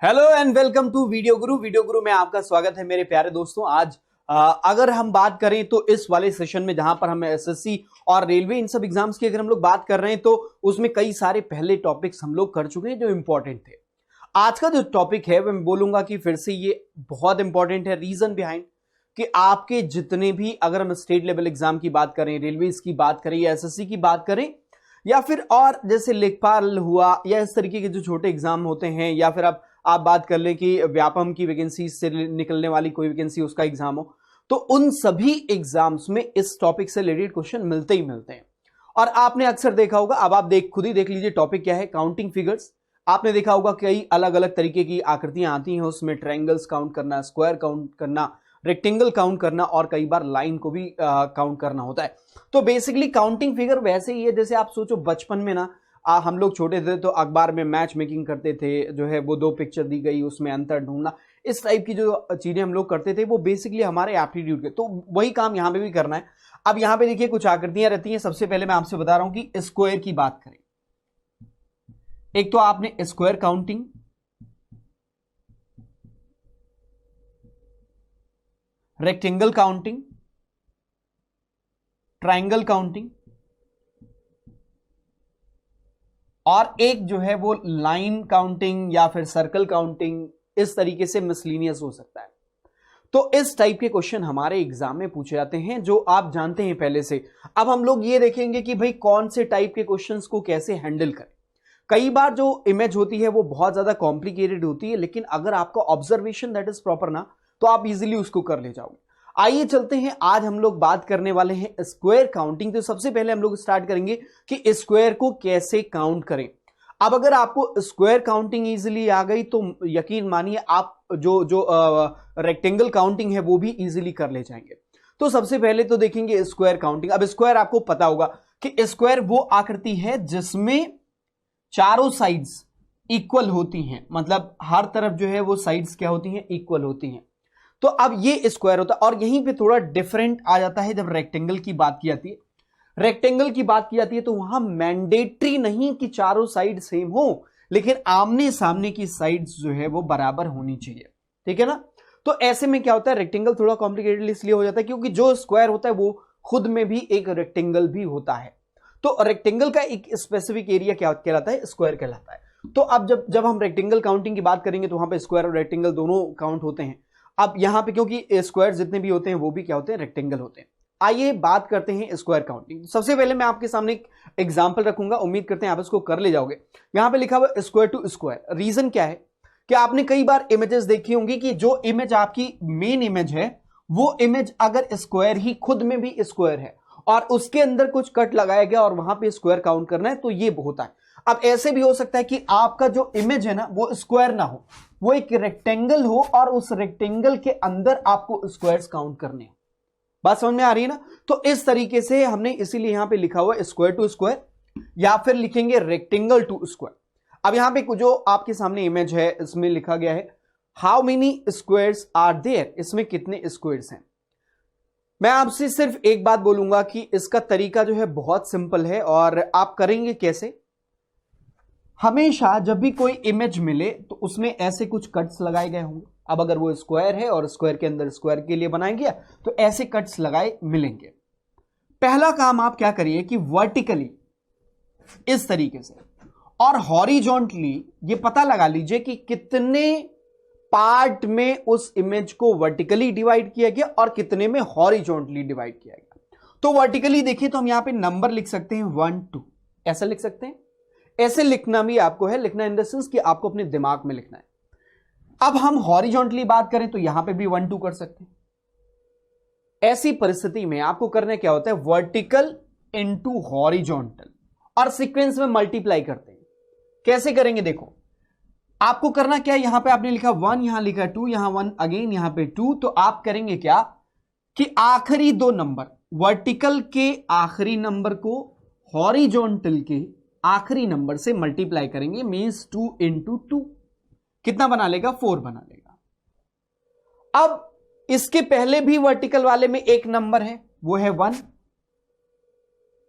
Hello and welcome to video Guru में आपका स्वागत है मेरे प्यारे दोस्तों। आज अगर हम बात करें तो इस वाले सेशन में जहां पर हम एसएससी और रेलवे इन सब एग्जाम्स की अगर हम लोग बात कर रहे हैं तो उसमें कई सारे पहले टॉपिक्स हम लोग कर चुके हैं जो इंपॉर्टेंट थे। आज का जो टॉपिक है मैं बोलूंगा कि फिर से ये बहुत इंपॉर्टेंट है। रीजन बिहाइंड कि आपके जितने भी अगर हम स्टेट लेवल एग्जाम की बात करें, रेलवे की बात करें या एसएससी की बात करें या फिर और जैसे लेखपाल हुआ या इस तरीके के जो छोटे एग्जाम होते हैं या फिर आप बात कर लें कि व्यापम की वैकेंसी से निकलने वाली कोई वैकेंसी उसका एग्जाम हो, तो उन सभी एग्जाम्स में इस टॉपिक से रिलेटेड क्वेश्चन मिलते ही मिलते हैं। और आपने अक्सर देखा होगा, अब आप खुद ही देख लीजिए टॉपिक क्या है, काउंटिंग फिगर्स। आपने देखा होगा कई अलग अलग तरीके की आकृतियां आती हैं, उसमें ट्रायंगल्स काउंट करना, स्क्वायर काउंट करना, रेक्टेंगल काउंट करना और कई बार लाइन को भी काउंट करना होता है। तो बेसिकली काउंटिंग फिगर वैसे ही है जैसे आप सोचो बचपन में ना हम लोग छोटे थे तो अखबार में मैच मेकिंग करते थे, जो है वो दो पिक्चर दी गई उसमें अंतर ढूंढना, इस टाइप की जो चीजें हम लोग करते थे वो बेसिकली हमारे एप्टीट्यूड के। तो वही काम यहां पे भी करना है। अब यहां पे देखिए कुछ आकृतियां रहती हैं। सबसे पहले मैं आपसे बता रहा हूं कि स्क्वायर की बात करें, एक तो आपने square counting, rectangle counting, triangle counting और एक जो है वो लाइन काउंटिंग या फिर सर्कल काउंटिंग, इस तरीके से मिसलिनियस हो सकता है। तो इस टाइप के क्वेश्चन हमारे एग्जाम में पूछे जाते हैं जो आप जानते हैं पहले से। अब हम लोग ये देखेंगे कि भाई कौन से टाइप के क्वेश्चंस को कैसे हैंडल करें। कई बार जो इमेज होती है वो बहुत ज्यादा कॉम्प्लिकेटेड होती है, लेकिन अगर आपका ऑब्जर्वेशन दैट इज प्रॉपर ना तो आप इजीली उसको कर ले जाओगे। आइए चलते हैं, आज हम लोग बात करने वाले हैं स्क्वायर काउंटिंग। तो सबसे पहले हम लोग स्टार्ट करेंगे कि स्क्वायर को कैसे काउंट करें। अब अगर आपको स्क्वायर काउंटिंग इजीली आ गई तो यकीन मानिए आप जो रेक्टेंगल काउंटिंग है वो भी इजीली कर ले जाएंगे। तो सबसे पहले तो देखेंगे स्क्वायर काउंटिंग। अब स्क्वायर आपको पता होगा कि स्क्वायर वो आकृति है जिसमें चारों साइड्स इक्वल होती हैं, मतलब हर तरफ जो है वो साइड्स क्या होती हैं, इक्वल होती हैं। तो अब ये स्क्वायर होता है। और यहीं पे थोड़ा डिफरेंट आ जाता है जब रेक्टेंगल की बात की जाती है। रेक्टेंगल की बात की जाती है तो वहां मैंडेटरी नहीं कि चारों साइड सेम हो, लेकिन आमने सामने की साइड्स जो है वो बराबर होनी चाहिए। ठीक है ना। तो ऐसे में क्या होता है, रेक्टेंगल थोड़ा कॉम्प्लिकेटेड इसलिए हो जाता है क्योंकि जो स्क्वायर होता है वो खुद में भी एक रेक्टेंगल भी होता है। तो रेक्टेंगल का एक स्पेसिफिक एरिया क्या कहलाता है, स्क्वायर कहलाता है। तो अब जब हम रेक्टेंगल काउंटिंग की बात करेंगे तो वहां पे स्क्वायर और रेक्टेंगल दोनों काउंट होते हैं। अब यहां पे क्योंकि स्क्वायर जितने भी होते हैं वो भी क्या होते हैं, रेक्टेंगल होते हैं। आइए बात करते हैं स्क्वायर काउंटिंग। सबसे पहले मैं आपके सामने एक एग्जांपल रखूंगा, उम्मीद करते हैं आप इसको कर ले जाओगे। यहां पे लिखा हुआ स्क्वायर टू स्क्वायर। रीजन क्या है कि आपने कई बार इमेजेस देखी होंगी कि जो इमेज आपकी मेन इमेज है वो इमेज अगर स्क्वायर ही खुद में भी स्क्वायर है और उसके अंदर कुछ कट लगाया गया और वहां पे स्क्वायर काउंट करना है तो ये होता है। अब ऐसे भी हो सकता है कि आपका जो इमेज है ना वो स्क्वायर ना हो, वो एक रेक्टेंगल हो और उस रेक्टेंगल के अंदर आपको स्क्वायर्स काउंट करने हैं। बात समझ में आ रही है ना। तो इस तरीके से हमने इसीलिए यहां पे लिखा हुआ है स्क्वायर टू स्क्वायर या फिर लिखेंगे रेक्टेंगल टू स्क्वायर। अब यहां पे जो आपके सामने इमेज है इसमें लिखा गया है how many squares are there, इसमें कितने स्क्वायर्स हैं। मैं आपसे सिर्फ एक बात बोलूंगा कि इसका तरीका जो है बहुत सिंपल है और आप करेंगे कैसे। हमेशा जब भी कोई इमेज मिले तो उसमें ऐसे कुछ कट्स लगाए गए होंगे। अब अगर वो स्क्वायर है और स्क्वायर के अंदर स्क्वायर के लिए बनाया गया तो ऐसे कट्स लगाए मिलेंगे। पहला काम आप क्या करिए कि वर्टिकली इस तरीके से और हॉरिजॉन्टली ये पता लगा लीजिए कि कितने पार्ट में उस इमेज को वर्टिकली डिवाइड किया गया और कितने में हॉरिजॉन्टली डिवाइड किया गया। तो वर्टिकली देखिए तो हम यहां पे नंबर लिख सकते हैं 1 2, ऐसा लिख सकते हैं। ऐसे लिखना भी आपको है, लिखना इन द सेंस कि आपको अपने दिमाग में लिखना है। अब हम हॉरिजॉन्टली बात करें तो यहां पे भी 1 2 कर सकते हैं। ऐसी परिस्थिति में आपको करना क्या होता है, वर्टिकल इनटू हॉरिजॉन्टल और सीक्वेंस में मल्टीप्लाई करते हैं। कैसे करेंगे देखो, आपको करना क्या है, यहां पे आपने लिखा 1, यहां लिखा 2, यहां 1 अगेन, यहां पे 2। तो आप करेंगे क्या कि आखिरी दो नंबर, वर्टिकल के आखिरी नंबर को हॉरिजॉन्टल के आखिरी नंबर से मल्टीप्लाई करेंगे, मींस 2 इंटू 2 कितना बना लेगा, 4 बना लेगा। अब इसके पहले भी वर्टिकल वाले में एक नंबर है वो है 1,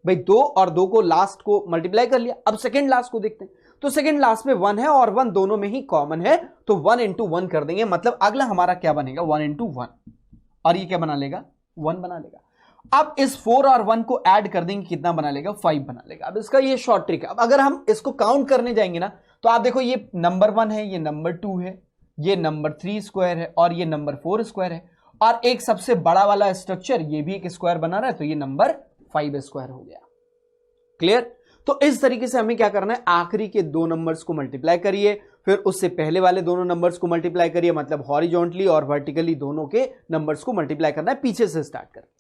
भाई 2 और 2 को लास्ट को मल्टीप्लाई कर लिया। अब सेकंड लास्ट को देखते हैं, तो सेकंड लास्ट में 1 है और 1 दोनों में ही कॉमन है, तो 1 इंटू 1 कर देंगे, मतलब अगला हमारा क्या बनेगा 1 इंटू 1, और ये क्या बना लेगा 1 बना लेगा। अब इस 4 और 1 को ऐड कर देंगे, कितना बना लेगा 5 बना लेगा। अब इसका ये शॉर्ट ट्रिक है। अब अगर हम इसको काउंट करने जाएंगे ना, तो आप देखो ये नंबर 1 है, ये नंबर 2 है, ये नंबर 3 स्क्वायर है और ये नंबर 4 स्क्वायर है, और एक सबसे बड़ा वाला स्ट्रक्चर ये भी एक स्क्वायर बना रहा है, तो ये नंबर 5 स्क्वायर हो गया। क्लियर? तो इस तरीके से हमें क्या करना है, आखिरी के 2 नंबर्स को मल्टीप्लाई करिए, फिर उससे पहले वाले दोनों नंबर्स को मल्टीप्लाई करिए, मतलब हॉरिजॉन्टली और वर्टिकली दोनों के नंबर्स को मल्टीप्लाई करना है, पीछे से स्टार्ट करके।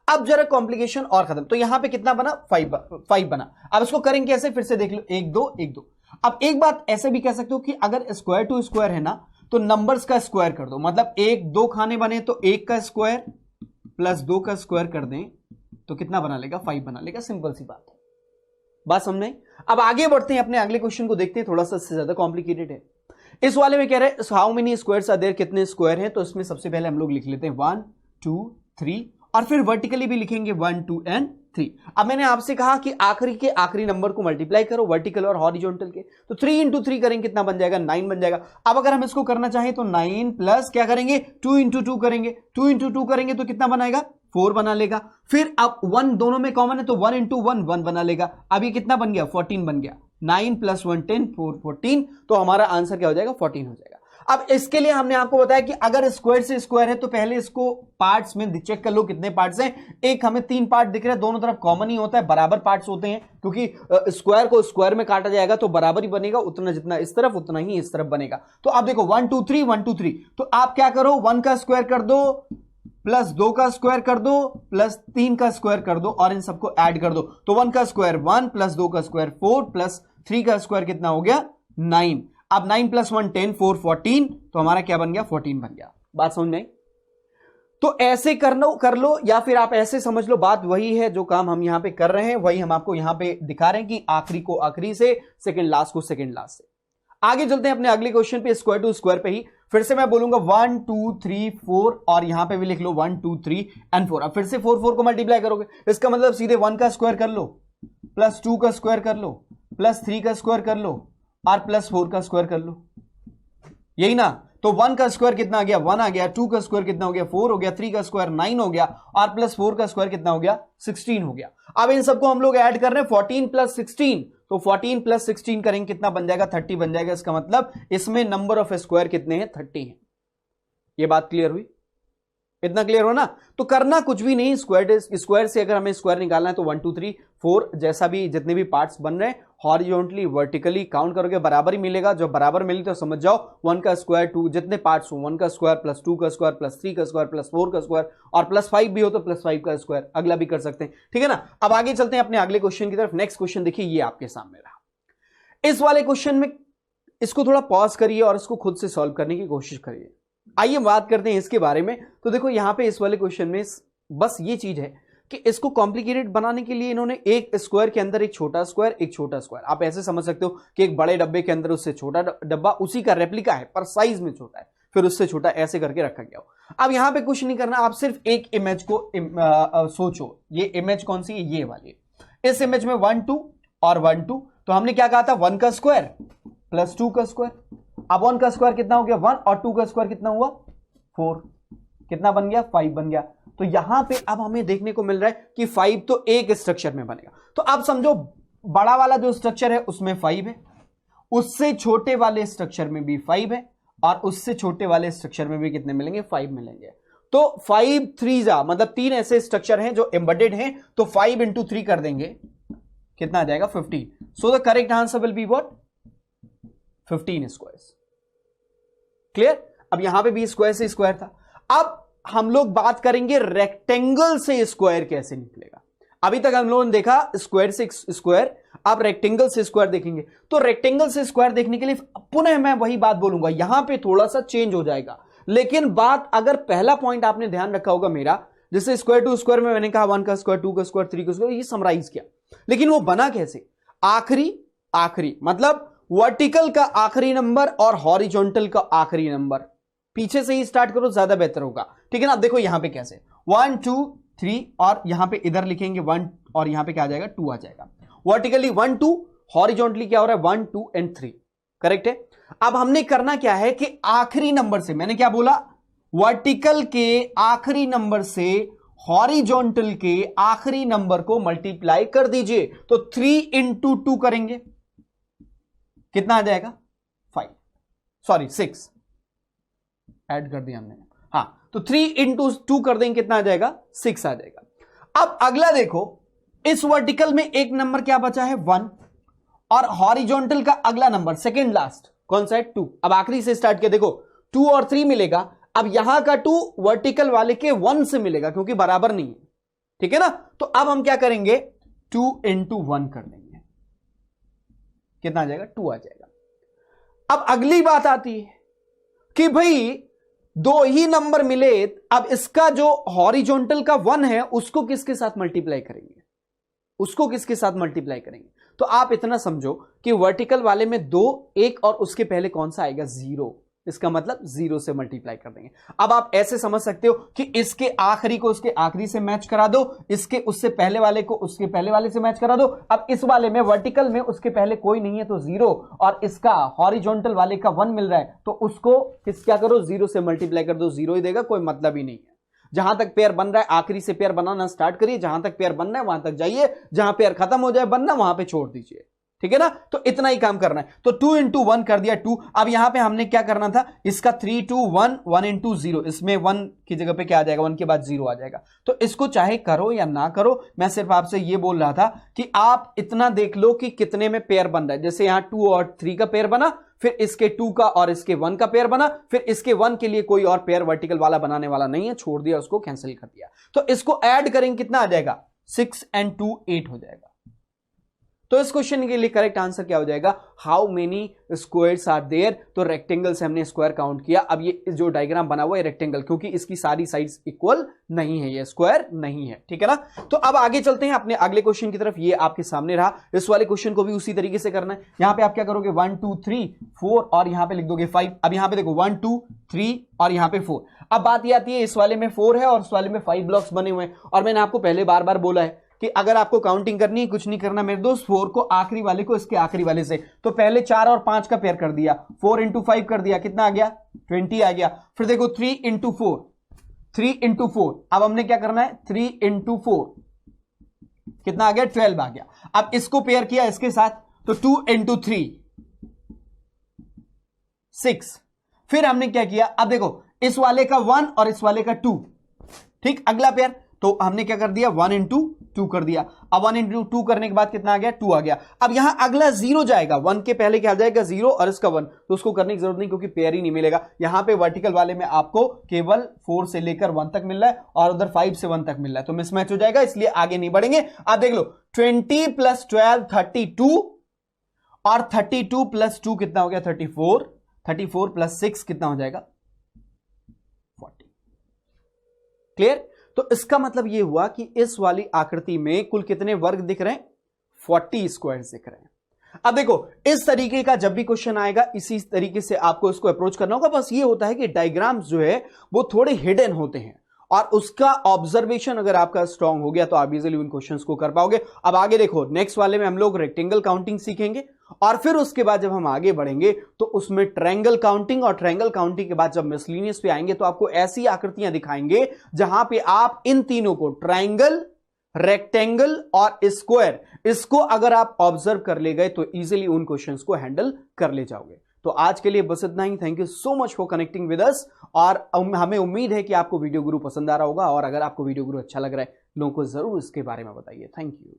अब जरा कॉम्प्लिकेशन और खत्म। तो यहां पे कितना बना 5 बना। अब इसको करेंगे कैसे, फिर से देख लो 1 2 1 2। अब एक बात ऐसे भी कह सकते हो कि अगर स्क्वायर टू स्क्वायर है ना, तो नंबर्स का स्क्वायर कर दो, मतलब 1 2 खाने बने तो 1 का स्क्वायर प्लस 2 का स्क्वायर कर दें तो कितना बना लेगा 5 बना लेगा। सिंपल सी बात है, बात समझ में। अब आगे बढ़ते हैं, अपने अगले क्वेश्चन को देखते हैं, थोड़ा सा इससे ज्यादा कॉम्प्लिकेटेड है। इस वाले में कह रहे हैं how many squares are there, कितने स्क्वायर हैं। तो इसमें सबसे पहले हम लोग लिख लेते हैं 1 2 3, और फिर वर्टिकली भी लिखेंगे 1 2 एंड 3। अब मैंने आपसे कहा कि आखिरी के आखिरी नंबर को मल्टीप्लाई करो वर्टिकल और हॉरिजॉन्टल के, तो 3 इंटू 3 करेंगे, कितना बन जाएगा 9 बन जाएगा। अब अगर हम इसको करना चाहें तो 9 प्लस क्या करेंगे 2 इंटू 2 करेंगे, 2 इंटू 2 करेंगे तो कितना बनाएगा 4 बना लेगा। फिर अब 1 दोनों में कॉमन है तो 1 इंटू 1 1 बना लेगा। अब ये कितना बन गया 14 बन गया। 9 प्लस 1 10 4 14, तो हमारा आंसर क्या हो जाएगा 14 हो जाएगा। अब इसके लिए हमने आपको बताया कि अगर स्क्वायर से स्क्वायर है तो पहले इसको पार्ट्स में चेक कर लो कितने पार्ट्स हैं। एक हमें 3 पार्ट दिख रहे हैं, दोनों तरफ कॉमन ही होता है, बराबर पार्ट्स होते हैं, क्योंकि स्क्वायर को स्क्वायर में काटा जाएगा तो बराबर ही बनेगा, उतना जितना इस तरफ उतना ही इस तरफ बनेगा। तो आप देखो 1 2 3 1 2 3, तो आप क्या करो 1 का स्क्वायर कर दो प्लस 2 का स्क्वायर कर दो प्लस 3 का स्क्वायर कर दो और इन सबको ऐड कर दो। तो 1 का स्क्वायर 1 प्लस 2 का स्क्वायर 4 प्लस 3 का स्क्वायर कितना हो गया 9। अब 9 प्लस 1 10 4 14, तो हमारा क्या बन गया 14 बन गया। बात समझ में? तो ऐसे कर लो या फिर आप ऐसे समझ लो, बात वही है जो काम हम यहां पे कर रहे हैं, वही हम आपको यहां पे दिखा रहे हैं कि आखिरी को आखिरी से, सेकंड लास्ट को सेकंड लास्ट से। आगे चलते हैं अपने अगले क्वेश्चन पे, स्क्वायर टू स्क्वायर पे ही। फिर से मैं बोलूंगा 1 2 3 4 और यहां पे भी लिख लो 1 2 3 एंड 4। अब फिर से 4 4 को मल्टीप्लाई करोगे, इसका मतलब सीधे 1 का स्क्वायर कर लो प्लस 2 का स्क्वायर कर लो प्लस 3 का स्क्वायर कर लो और प्लस 4 का स्क्वायर कर लो, यही ना। तो 1 का स्क्वायर कितना आ गया 1 आ गया, 2 का स्क्वायर कितना हो गया 4 हो गया, 3 का स्क्वायर 9 हो गया और प्लस 4 का स्क्वायर कितना हो गया 16 हो गया। अब इन सबको हम लोग ऐड कर रहे हैं 14 प्लस 16, तो 14 प्लस 16 करेंगे कितना बन जाएगा 30 बन जाएगा। इसका मतलब इसमें नंबर ऑफ स्क्वायर कितने हैं 30 हैं। ये बात क्लियर हुई? इतना क्लियर हो ना। तो करना कुछ भी नहीं, स्क्वायर से अगर हमें स्क्वायर निकालना है तो 1 2 3 4 जैसा भी जितने भी पार्ट्स बन रहे हैं हॉरिजॉन्टली वर्टिकली काउंट करोगे बराबर ही मिलेगा। जो बराबर मिले तो समझ जाओ 1 का स्क्वायर 2 जितने पार्ट्स हो 1 का स्क्वायर प्लस 2 का स्क्वायर प्लस 3 का स्क्वायर प्लस 4 का स्क्वायर और प्लस 5 भी हो तो प्लस 5 का स्क्वायर, अगला भी कर सकते हैं, ठीक है ना। अब आगे चलते हैं अपने अगले क्वेश्चन की तरफ। नेक्स्ट क्वेश्चन देखिए, ये आपके सामने रहा। इस वाले क्वेश्चन में इसको थोड़ा पॉज करिए और इसको खुद से सॉल्व करने की कोशिश करिए। आइए बात करते हैं इसके बारे में। तो देखो यहां पे इस वाले क्वेश्चन में बस ये चीज है कि इसको कॉम्प्लिकेटेड बनाने के लिए इन्होंने एक स्क्वायर के अंदर एक छोटा स्क्वायर एक छोटा स्क्वायर, आप ऐसे समझ सकते हो कि एक बड़े डब्बे के अंदर उससे छोटा डब्बा उसी का रेप्लिका है पर साइज में छोटा है, फिर उससे छोटा ऐसे करके रखा गया हो। अब यहां पे कुछ नहीं करना, आप सिर्फ एक इमेज को सोचो। ये इमेज कौन सी है? ये वाली। इस इमेज में 1 2 और 1 2, तो हमने क्या कहा था 1 का स्क्वायर प्लस 2 का स्क्वायर। अब 1 का स्क्वायर कितना हो गया 1 और 2 का स्क्वायर कितना हुआ 4, कितना बन गया 5 बन गया। तो यहां पे अब हमें देखने को मिल रहा है कि 5 तो एक स्ट्रक्चर में बनेगा। तो अब समझो बड़ा वाला जो स्ट्रक्चर है उसमें 5 है, उससे छोटे वाले स्ट्रक्चर में भी 5 है और उससे छोटे वाले स्ट्रक्चर में भी कितने मिलेंगे 5 मिलेंगे। तो 5 3 जा मतलब 3 ऐसे स्ट्रक्चर हैं जो एम्बेडेड हैं, तो 5 इंटू 3 कर देंगे कितना आ जाएगा 15। So the correct answer will be what 15 squares. Clear? अब यहां पे भी स्क्वायर से स्क्वायर था। अब हम लोग बात करेंगे रेक्टेंगल से स्क्वायर कैसे निकलेगा। अभी तक हम लोगों ने देखा स्क्वायर से स्क्वायर, अब रेक्टेंगल से स्क्वायर देखेंगे। तो रेक्टेंगल से स्क्वायर देखने के लिए पुनः मैं वही बात बोलूंगा, यहां पे थोड़ा सा चेंज हो जाएगा। लेकिन बात अगर पहला पॉइंट आपने ध्यान रखा होगा मेरा, जैसे स्क्वायर टू स्क्वायर में मैंने कहा 1 का स्क्वायर 2 का स्क्वायर 3 का स्क्वायर, ये समराइज किया। लेकिन वो बना कैसे? आखिरी मतलब वर्टिकल का आखिरी नंबर और हॉरिजॉन्टल का आखिरी नंबर, पीछे से ही स्टार्ट करो ज्यादा बेहतर होगा, ठीक है ना। देखो यहां पे कैसे 1 2 3 और यहां पे इधर लिखेंगे 1 और यहां पे क्या आ जाएगा 2 आ जाएगा। वर्टिकली 1 2, हॉरिजॉन्टली क्या हो रहा है 1 2 एंड 3, करेक्ट है। अब हमने करना क्या है कि आखिरी नंबर से, मैंने क्या बोला, वर्टिकल के आखिरी नंबर से हॉरिजॉन्टल के आखिरी नंबर को मल्टीप्लाई कर दीजिए। तो 3 इंटू 2 करेंगे, कितना आ जाएगा 6 ऐड कर दिया हमने, हां, तो 3 इंटू 2 कर देंगे, कितना आ जाएगा 6 आ जाएगा। अब अगला देखो, इस वर्टिकल में एक नंबर क्या बचा है 1, और हॉरिजॉन्टल का अगला नंबर सेकेंड लास्ट कौन सा है 2। अब आखिरी से स्टार्ट किया, देखो 2 और 3 मिलेगा। अब यहां का 2 वर्टिकल वाले के 1 से मिलेगा क्योंकि बराबर नहीं है, ठीक है ना। तो अब हम क्या करेंगे 2 इंटू 1 कर देंगे, कितना आ जाएगा 2 आ जाएगा। अब अगली बात आती है कि भाई 2 ही नंबर मिले, अब इसका जो हॉरिजॉन्टल का 1 है उसको किसके साथ मल्टीप्लाई करेंगे, उसको किसके साथ मल्टीप्लाई करेंगे। तो आप इतना समझो कि वर्टिकल वाले में 2, 1 और उसके पहले कौन सा आएगा 0, इसका मतलब 0 से मल्टीप्लाई कर देंगे। अब आप ऐसे समझ सकते हो कि इसके आखिरी को उसके आखिरी से मैच करा दो, इसके उससे पहले वाले को उसके पहले वाले से मैच करा दो। अब इस वाले में वर्टिकल में उसके पहले कोई नहीं है तो 0, और इसका हॉरिजॉन्टल वाले का 1 मिल रहा है तो उसको क्या करो 0 से मल्टीप्लाई कर दो, 0 ही देगा, कोई मतलब ही नहीं है। जहां तक पेयर बन रहा है आखिरी से पेयर बनाना स्टार्ट करिए, जहां तक पेयर बनना है वहां तक जाइए, जहां पेयर खत्म हो जाए बनना वहां पे छोड़ दीजिए, ठीक है ना। तो इतना ही काम करना है। तो 2 इंटू 1 कर दिया 2। अब यहां पे हमने क्या करना था, इसका 3 2 1 1 इंटू 0, इसमें 1 की जगह पे क्या आ जाएगा 1 के बाद 0 आ जाएगा। तो इसको चाहे करो या ना करो, मैं सिर्फ आपसे ये बोल रहा था कि आप इतना देख लो कि कितने में पेयर बन रहा है। जैसे यहां 2 और 3 का पेयर बना, फिर इसके 2 का और इसके 1 का पेयर बना, फिर इसके 1 के लिए कोई और पेयर वर्टिकल वाला बनाने वाला नहीं है, छोड़ दिया, उसको कैंसिल कर दिया। तो इसको ऐड करेंगे, कितना आ जाएगा 6 एंड 2 8 हो जाएगा। तो इस क्वेश्चन के लिए करेक्ट आंसर क्या हो जाएगा, how many squares are there. तो रेक्टेंगल से हमने स्क्वायर काउंट किया। अब ये जो डायग्राम बना हुआ है रेक्टेंगल, क्योंकि इसकी सारी साइड्स इक्वल नहीं है, ये स्क्वायर नहीं है, ठीक है ना। तो अब आगे चलते हैं अपने अगले क्वेश्चन की तरफ। ये आपके सामने रहा, इस वाले क्वेश्चन को भी उसी तरीके से करना है। यहां पे आप क्या करोगे 1 2 3 4 और यहां पे लिख दोगे 5। अब यहां पे देखो 1 2 3 और यहां पे 4। अब बात ये आती है, इस वाले में 4 है और इस वाले में 5 ब्लॉक्स बने हुए हैं, और मैंने आपको पहले बार बार बोला है कि अगर आपको काउंटिंग करनी है कुछ नहीं करना मेरे दोस्त, 4 को आखिरी वाले को इसके आखिरी वाले से, तो पहले 4 और 5 का पेयर कर दिया, 4 इंटू 5 कर दिया, कितना आ गया 20 आ गया। फिर देखो 3 इंटू 4, 3 इंटू 4, अब हमने क्या करना है 3 इंटू 4, कितना आ गया 12 आ गया। अब इसको पेयर किया इसके साथ, तो 2 इंटू 3 6। फिर हमने क्या किया, अब देखो इस वाले का 1 और इस वाले का 2, ठीक, अगला पेयर, तो हमने क्या कर दिया 1 इंटू 2 कर दिया। अब 1 इंटू 2 करने के बाद कितना आ गया 2 आ गया। अब यहां अगला 0 जाएगा, 1 के पहले क्या आ जाएगा 0 और इसका 1, तो उसको करने की जरूरत नहीं क्योंकि पेयर ही नहीं मिलेगा। यहां पे वर्टिकल वाले में आपको केवल 4 से लेकर 1 तक मिल रहा है और उधर 5 से 1 तक मिल रहा है, तो मिसमैच हो जाएगा, इसलिए आगे नहीं बढ़ेंगे। अब देख लो 20 प्लस 12 32, और 32 प्लस 2 कितना हो गया 34, 34 प्लस 6 कितना हो जाएगा 40। क्लियर। तो इसका मतलब यह हुआ कि इस वाली आकृति में कुल कितने वर्ग दिख रहे हैं 40 स्क्वायर्स दिख रहे हैं। अब देखो इस तरीके का जब भी क्वेश्चन आएगा इसी तरीके से आपको इसको अप्रोच करना होगा। बस ये होता है कि डायग्राम्स जो है वो थोड़े हिडन होते हैं, और उसका ऑब्जर्वेशन अगर आपका स्ट्रांग हो गया तो आप इजीली उन क्वेश्चंस को कर पाओगे। अब आगे देखो नेक्स्ट वाले में हम लोग रेक्टेंगल काउंटिंग सीखेंगे, और फिर उसके बाद जब हम आगे बढ़ेंगे तो उसमें ट्रायंगल काउंटिंग, और ट्रायंगल काउंटिंग के बाद जब मिसलिनियस पे आएंगे तो आपको ऐसी आकृतियां दिखाएंगे जहां पे आप इन तीनों को ट्रायंगल, रेक्टेंगल और स्क्वायर, इसको अगर आप ऑब्जर्व कर ले गए तो इजीली उन क्वेश्चंस को हैंडल कर ले जाओगे। तो आज के लिए बस इतना ही। Thank you so much for connecting with us, और हमें उम्मीद है कि आपको वीडियो गुरु पसंद आ रहा होगा, और अगर आपको वीडियो गुरु अच्छा लग रहा है लोगों को जरूर इसके बारे में बताइए। Thank you.